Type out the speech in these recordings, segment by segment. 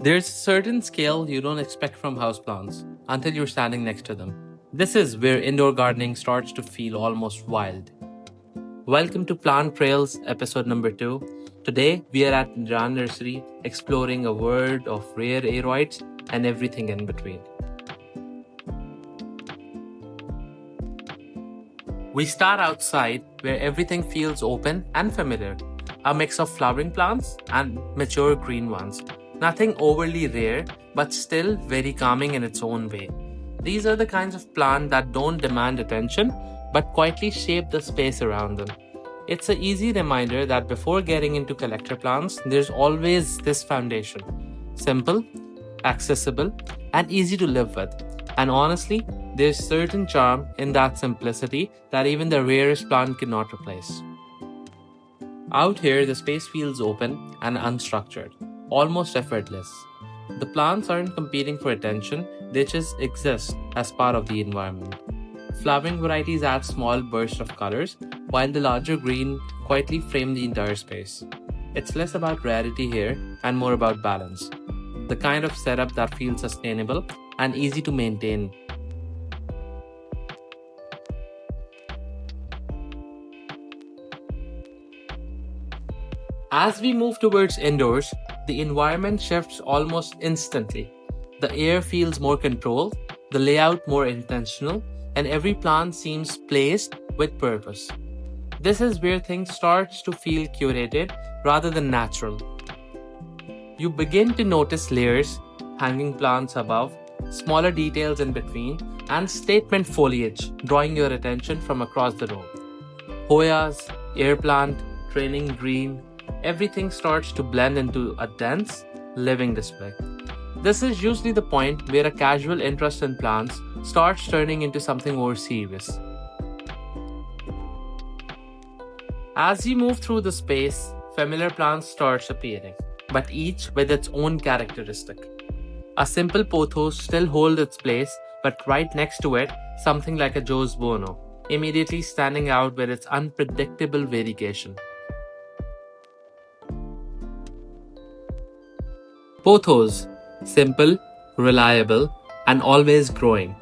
There's a certain scale you don't expect from houseplants until you're standing next to them. This is where indoor gardening starts to feel almost wild. Welcome to Plant Trails episode number 2. Today we are at Reyan Nursery exploring a world of rare aroids and everything in between. We start outside where everything feels open and familiar. A mix of flowering plants and mature green ones. Nothing overly rare, but still very calming in its own way. These are the kinds of plants that don't demand attention, but quietly shape the space around them. It's an easy reminder that before getting into collector plants, there's always this foundation. Simple, accessible, and easy to live with. And honestly, there's certain charm in that simplicity that even the rarest plant cannot replace. Out here, the space feels open and unstructured, almost effortless. The plants aren't competing for attention, they just exist as part of the environment. Flowering varieties add small bursts of colors, while the larger green quietly frame the entire space. It's less about rarity here and more about balance. The kind of setup that feels sustainable and easy to maintain. As we move towards indoors, the environment shifts almost instantly. The air feels more controlled, the layout more intentional, and every plant seems placed with purpose. This is where things start to feel curated rather than natural. You begin to notice layers, hanging plants above, smaller details in between, and statement foliage drawing your attention from across the room. Hoyas, air plant, training green, everything starts to blend into a dense, living display. This is usually the point where a casual interest in plants starts turning into something more serious. As you move through the space, familiar plants starts appearing, but each with its own characteristic. A simple pothos still holds its place, but right next to it, something like a Joe's Bono, immediately standing out with its unpredictable variegation. Pothos, simple, reliable, and always growing.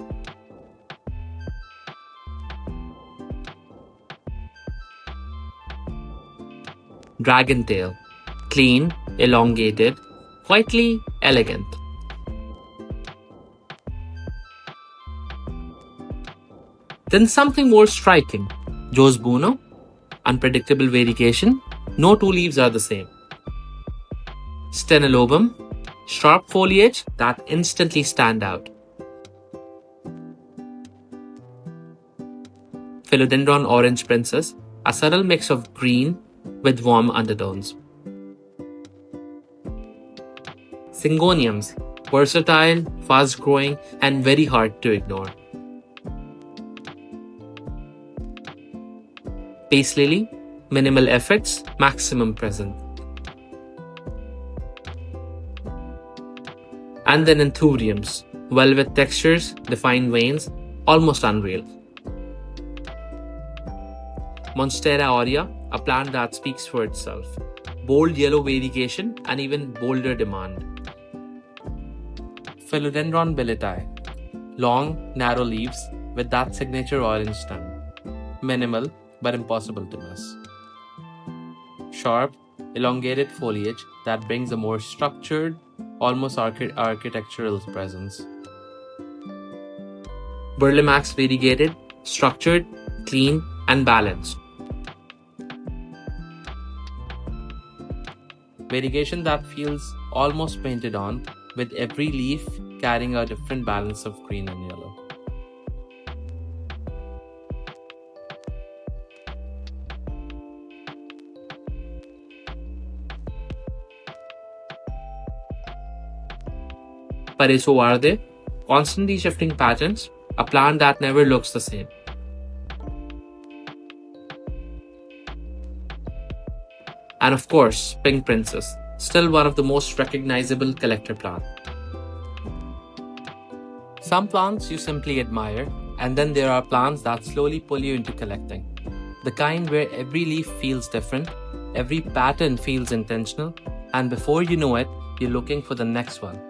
Dragontail, clean, elongated, quietly elegant. Then something more striking, Joe's Bono, unpredictable variegation, no two leaves are the same. Stenolobum, sharp foliage that instantly stand out. Philodendron Orange Princess, a subtle mix of green with warm undertones. Syngoniums, versatile, fast-growing, and very hard to ignore. Peace Lily, minimal efforts, maximum present. And then Anthuriums, velvet textures, defined veins, almost unreal. Monstera aurea, a plant that speaks for itself. Bold yellow variegation and even bolder demand. Philodendron billeti, long, narrow leaves with that signature orange stem. Minimal, but impossible to miss. Sharp, elongated foliage that brings a more structured, almost architectural presence. Burlamax variegated, structured, clean, and balanced. Variegation that feels almost painted on, with every leaf carrying a different balance of green and yellow. Pareso Verde, constantly shifting patterns, a plant that never looks the same. And of course, Pink Princess, still one of the most recognizable collector plants. Some plants you simply admire, and then there are plants that slowly pull you into collecting. The kind where every leaf feels different, every pattern feels intentional, and before you know it, you're looking for the next one.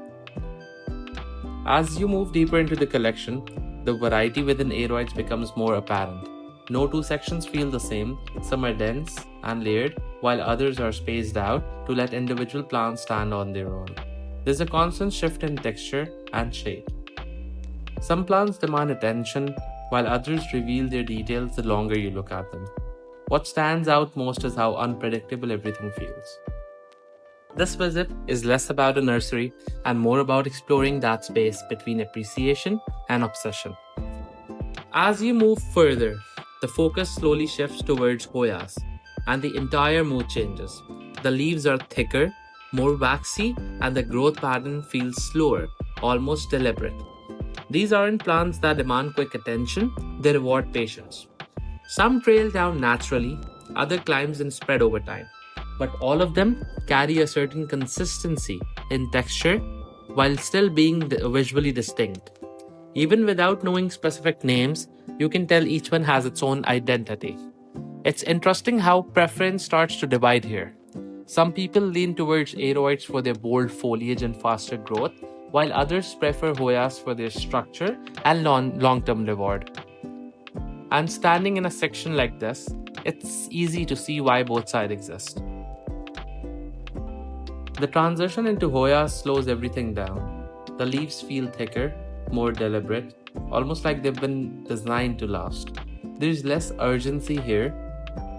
As you move deeper into the collection, the variety within aroids becomes more apparent. No two sections feel the same, some are dense and layered, while others are spaced out to let individual plants stand on their own. There's a constant shift in texture and shade. Some plants demand attention, while others reveal their details the longer you look at them. What stands out most is how unpredictable everything feels. This visit is less about a nursery and more about exploring that space between appreciation and obsession. As you move further, the focus slowly shifts towards hoyas, and the entire mood changes. The leaves are thicker, more waxy, and the growth pattern feels slower, almost deliberate. These aren't plants that demand quick attention, they reward patience. Some trail down naturally, others climb and spread over time, but all of them carry a certain consistency in texture while still being visually distinct. Even without knowing specific names, you can tell each one has its own identity. It's interesting how preference starts to divide here. Some people lean towards aroids for their bold foliage and faster growth, while others prefer hoyas for their structure and long-term reward. And standing in a section like this, it's easy to see why both sides exist. The transition into hoyas slows everything down. The leaves feel thicker, more deliberate, almost like they've been designed to last. There's less urgency here.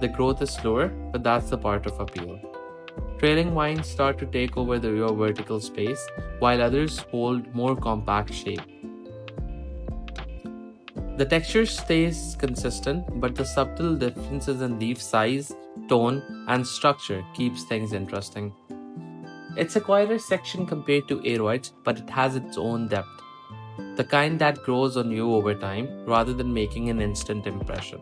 The growth is slower, but that's the part of appeal. Trailing vines start to take over the rear vertical space, while others hold more compact shape. The texture stays consistent, but the subtle differences in leaf size, tone, and structure keeps things interesting. It's a quieter section compared to aroids, but it has its own depth. The kind that grows on you over time rather than making an instant impression.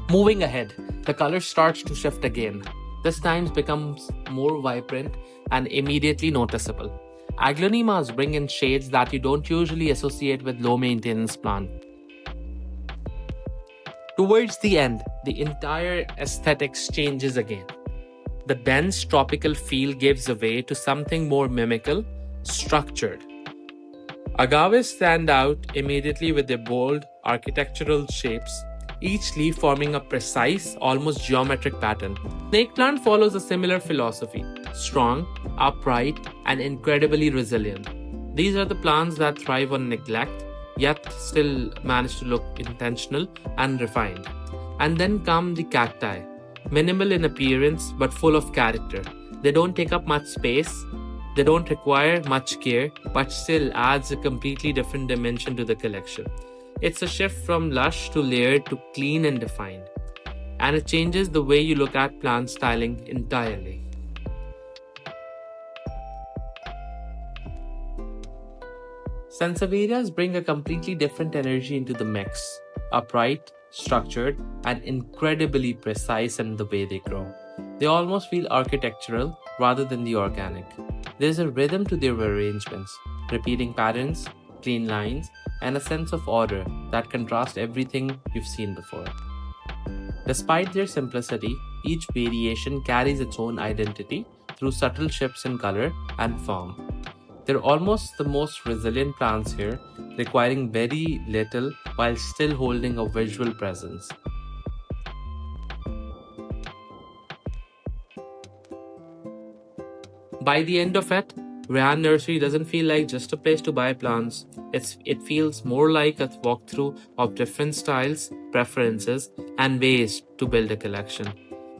Moving ahead, the color starts to shift again. This time becomes more vibrant and immediately noticeable. Aglaonemas bring in shades that you don't usually associate with low-maintenance plant. Towards the end, the entire aesthetics changes again. The dense tropical feel gives way to something more mimical, structured. Agaves stand out immediately with their bold architectural shapes, each leaf forming a precise, almost geometric pattern. Snake plant follows a similar philosophy, strong, upright, and incredibly resilient. These are the plants that thrive on neglect, yet still manage to look intentional and refined. And then come the cacti, minimal in appearance but full of character. They don't take up much space, they don't require much care, but still adds a completely different dimension to the collection. It's a shift from lush to layered to clean and defined. And it changes the way you look at plant styling entirely. Sansevierias bring a completely different energy into the mix. Upright, structured, and incredibly precise in the way they grow. They almost feel architectural rather than the organic. There's a rhythm to their arrangements, repeating patterns, clean lines, and a sense of order that contrasts everything you've seen before. Despite their simplicity, each variation carries its own identity through subtle shifts in color and form. They're almost the most resilient plants here, requiring very little while still holding a visual presence. By the end of it, Reyan Nursery doesn't feel like just a place to buy plants. It feels more like a walkthrough of different styles, preferences, and ways to build a collection.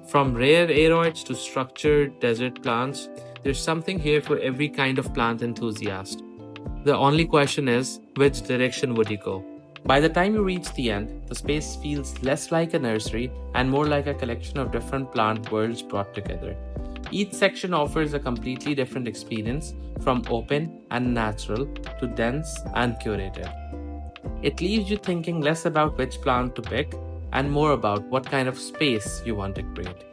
From rare aroids to structured desert plants, there's something here for every kind of plant enthusiast. The only question is, which direction would you go? By the time you reach the end, the space feels less like a nursery and more like a collection of different plant worlds brought together. Each section offers a completely different experience, from open and natural to dense and curated. It leaves you thinking less about which plant to pick and more about what kind of space you want to create.